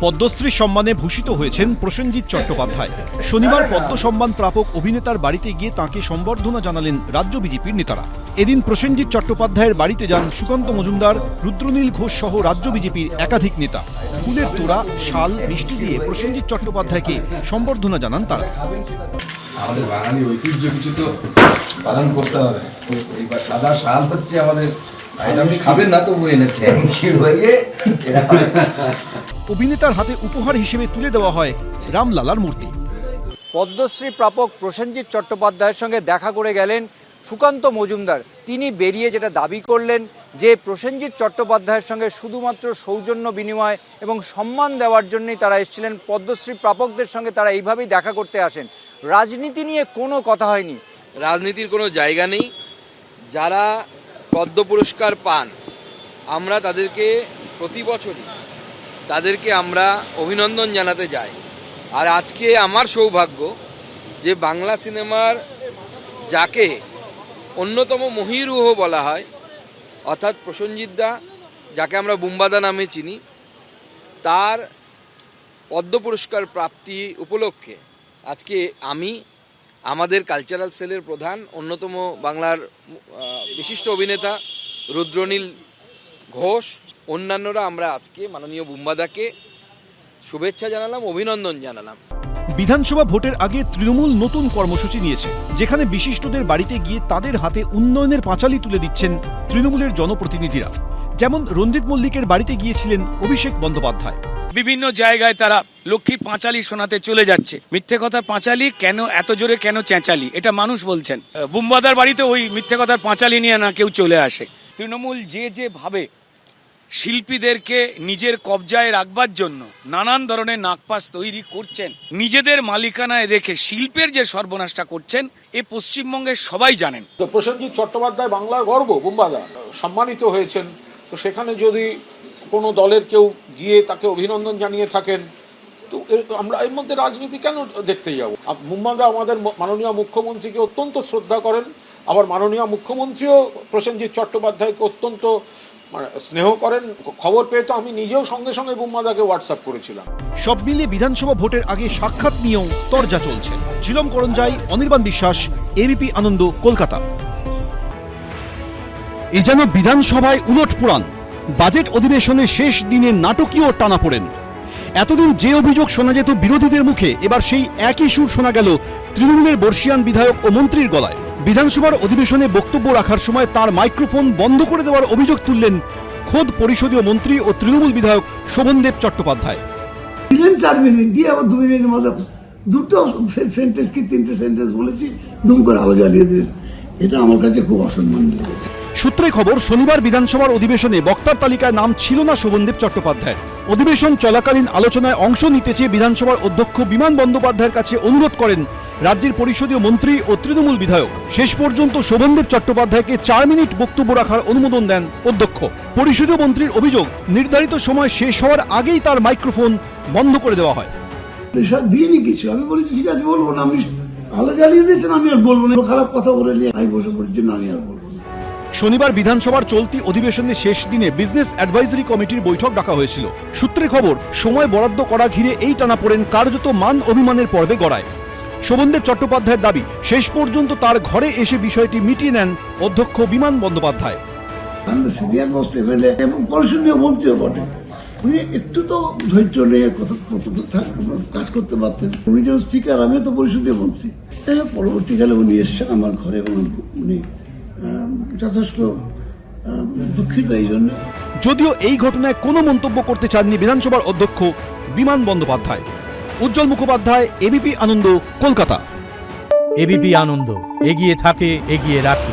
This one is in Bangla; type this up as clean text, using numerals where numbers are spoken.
পদ্মশ্রী সম্মানে ভূষিত হয়েছেন প্রসেনজিৎ চট্টোপাধ্যায়। শনিবার পদ্ম সম্মান প্রাপক অভিনেতার বাড়িতে গিয়ে তাঁকে সম্বর্ধনা জানালেন রাজ্য বিজেপির নেতারা। এদিন প্রসেনজিৎ চট্টোপাধ্যায়ের বাড়িতে যান সুকান্ত মজুমদার, রুদ্রনীল ঘোষ সহ রাজ্য বিজেপির একাধিক নেতা। ফুলের তোড়া, শাল, মিষ্টি দিয়ে প্রসেনজিৎ চট্টোপাধ্যায়কে সম্বর্ধনা জানান তারা। আমাদের বাঙালি ঐতিহ্য কিছু তো পালন করতে হবে। এইবার সাদা শাল হচ্ছে আমাদের, আপনি খাবেন না তবু এনেছে। অভিনেতার হাতে উপহার হিসেবে তুলে দেওয়া হয় রামলালার মূর্তি। পদ্মশ্রী প্রাপক প্রসেনজিৎ চট্টোপাধ্যায়ের সঙ্গে দেখা করে গেলেন সুকান্ত মজুমদার। তিনি বেরিয়ে যেটা দাবি করলেন যে প্রসেনজিৎ চট্টোপাধ্যায়ের সঙ্গে শুধুমাত্র সৌজন্য বিনিময় এবং সম্মান দেওয়ার জন্যই তারা এসেছিলেন। পদ্মশ্রী প্রাপকদের সঙ্গে তারা এইভাবেই দেখা করতে আসেন। রাজনীতি নিয়ে কোনো কথা হয়নি, রাজনীতির কোনো জায়গা নেই। যারা পদ্ম পুরস্কার পান আমরা তাদেরকে প্রতি বছরই তাদেরকে আমরা অভিনন্দন জানাতে যাই। আর আজকে আমার সৌভাগ্য যে বাংলা সিনেমার যাকে অন্যতম মহীরুহ বলা হয়, অর্থাৎ প্রসেনজিৎ দা, যাকে আমরা বুম্বাদা নামে চিনি, তার পদ্ম পুরস্কার প্রাপ্তি উপলক্ষে আজকে আমি, আমাদের কালচারাল সেলের প্রধান, অন্যতম বাংলার বিশিষ্ট অভিনেতা রুদ্রনীল ঘোষ, অন্যান্যরা আমরা আজকে মাননীয় বুম্বাদাকে শুভেচ্ছা জানালাম, অভিনন্দন জানালাম। বিধানসভা ভোটের আগে তৃণমূল নতুন কর্মসূচি নিয়েছে, যেখানে বিশিষ্টদের বাড়িতে গিয়ে তাদের হাতে উন্নয়নের পাঁচালি তুলে দিচ্ছেন তৃণমূলের জনপ্রতিনিধিরা। যেমন রঞ্জিত মল্লিকের বাড়িতে গিয়েছিলেন অভিষেক বন্দ্যোপাধ্যায়। বিভিন্ন জায়গায় তারা লক্ষ্মীর পাঁচালি শোনাতে চলে যাচ্ছে। মিথ্যে কথার পাঁচালি কেন এত জোরে, কেন চেঁচালি, এটা মানুষ বলছেন। বুম্বাদার বাড়িতে ওই মিথ্যে কথার পাঁচালি নিয়ে না কেউ চলে আসে। তৃণমূল যে ভাবে শিল্পীদেরকে নিজের কবজায় রাখবার জন্য নানান ধরনের নাগপাশ তৈরি করছেন, নিজেদের মালিকানায় রেখে শিল্পের যে সর্বনাশটা করছেন, এ পশ্চিমবঙ্গের সবাই জানেন। তো প্রসেনজিৎ চট্টোপাধ্যায় বাংলার গর্ব, বুম্বাদা সম্মানিত হয়েছেন। তো সেখানে যদি কোনো দলের কেউ গিয়ে তাকে অভিনন্দন জানিয়ে থাকেন, তো আমরা এর মধ্যে রাজনীতি কেন দেখতে যাব? বুম্বাদা আমাদের মাননীয় মুখ্যমন্ত্রীকে অত্যন্ত শ্রদ্ধা করেন, আবার মাননীয় মুখ্যমন্ত্রীও প্রসেনজিৎ চট্টোপাধ্যায়কে অত্যন্ত স্নেহ করেন। খবর পেয়ে তো আমি নিজেও সঙ্গে সঙ্গে বুম্বাদাকে হোয়াটসঅ্যাপ করেছিলাম। সব মিলিয়ে বিধানসভা ভোটের আগে সাক্ষাৎ নিয়েও তরজা চলছে। ঝিলম করঞ্জাই, অনির্বাণ বিশ্বাস, এবিপি আনন্দ, কলকাতা। এ যেন বিধানসভায় উলটপুরাণ। বাজেট অধিবেশনের শেষ দিনে নাটকীয় টানাপোড়েন। এতদিন যে অভিযোগ শোনা যেত বিরোধীদের মুখে, এবার সেই একই সুর শোনা গেল তৃণমূলের বর্ষীয়ান বিধায়ক ও মন্ত্রীর গলায়। বিধানসভার অধিবেশনে বক্তব্য রাখার সময় তার মাইক্রোফোন বন্ধ করে দেওয়ার অভিযোগ তুললেন খোদ পরিষদীয় মন্ত্রী ও তৃণমূল বিধায়ক শোভনদেব চট্টোপাধ্যায়। 4 মিনিট দিয়ে আবার 2 মিনিটের মধ্যে দুটো সেন্টেন্স কি 3টে সেন্টেন্স বলেছি, দুম করে আলো জ্বালিয়ে দিলেন। এটা আমার কাছে খুব অসম্মান লেগেছে। সূত্রে খবর, শনিবার বিধানসভার অধিবেশনে বক্তার তালিকায় নাম ছিল না শোভনদেব চট্টোপাধ্যায়। অধিবেশন চলাকালীন আলোচনায় অংশ নিতে চেয়ে বিধানসভার অধ্যক্ষ বিমান বন্দ্যোপাধ্যায়ের কাছে অনুরোধ করেন রাজ্যের পরিষদীয় মন্ত্রী ও তৃণমূল বিধায়ক। শেষ পর্যন্ত শোভনদেব চট্টোপাধ্যায়কে 4 মিনিট বক্তব্য রাখার অনুমোদন দেন অধ্যক্ষ। পরিষদীয় মন্ত্রীর অভিযোগ, নির্ধারিত সময় শেষ হওয়ার আগেই তার মাইক্রোফোন বন্ধ করে দেওয়া হয়। প্রেশার দিইনি কিছু, আমি বলেছি ঠিক আছে বলবো না, আপনি আলো জ্বালিয়ে দিয়েছেন, আমি আর বলবো না। খারাপ কথা বলে নিয়ে আমি বসে পড়েছি, না আমি আর বলবো না। শনিবার বিধানসভার চলতি অধিবেশনের শেষ দিনে বিজনেস অ্যাডভাইজরি কমিটির বৈঠক ডাকা হয়েছিল। সূত্রে খবর, সময় বরাদ্দ করা ঘিরে এই টানাপোড়েন কার্যত মান অভিমানের পর্বে গড়ায়। শোভনদেব চট্টোপাধ্যায়ের দাবি, শেষ পর্যন্ত তার ঘরে এসে বিষয়টি মিটিয়ে নেন অধ্যক্ষ বিমান বন্দ্যোপাধ্যায়। সিনিয়র মোস্ট এমএলএ এবং পরিষদীয় মন্ত্রীও বটে, উনি একটু তো ধৈর্য নিয়ে কাজ করতে পারতেন। উনি যেমন স্পিকার, আমিও তো পরিষদীয় মন্ত্রী। পরবর্তীকালে উনি এসছেন আমার ঘরে এবং উনি যথেষ্ট দুঃখিত এই জন্য। যদিও এই ঘটনায় কোনো মন্তব্য করতে চাননি বিধানসভার অধ্যক্ষ বিমান বন্দ্যোপাধ্যায়। উজ্জ্বল মুখোপাধ্যায়, এবিপি আনন্দ, কলকাতা। এবিপি আনন্দ, এগিয়ে থাকে, এগিয়ে রাখে।